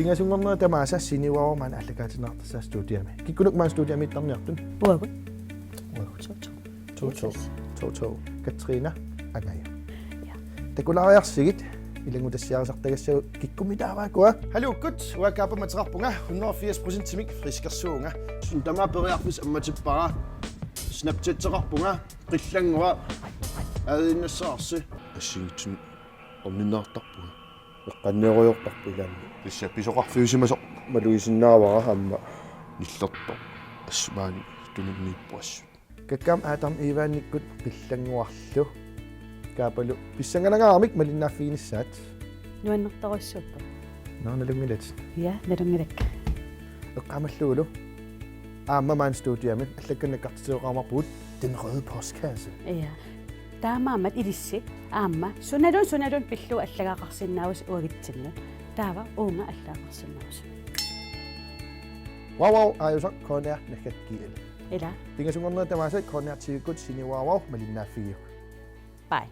Pingasungorna tamasa siniwawa man allakatinart sa studiami. Kikuluk man studiami tarniartun. Uagut. To. Katrina Agayo. Ja. Takulariarsigit ilangutassiarasartagassu kikkumitaawaakua. Halukut uakkaapa materarpunga 180% timik friskersuunga. Suntamaa periarpis ammatipparaa. Snapchat-teqarpunga qillangua aadinnassаарsi. Assingitsun orninnaartarpunga. Eqqanneeruyortarpu ilaammi. Pissa pisoqarfiusimasoq maluisinnaavara amma nillertoq assumaani tununniippuassu. Kakkam aatam iivaannikkut qillanguarlu kaapalu pissanganagaarmik malinnaaffiinissaat Nuannertarussuppa. naanalungilat Ja, nalungilak. eqqamalluulu aammamaan studiamit allakkannakartisuoqarmarpuut den røde postkasse. Ja. Taamaamat ilissi aamma sunalun pillu allagaaqarsinnaavus uagitsinnu. Taava uunga allaaqarsinnaavus. Wow ajusak koner nakatkiel. Ila. Pingasungorna tamasa koner tiikut siniwaawau malinnaaffiu. Bye.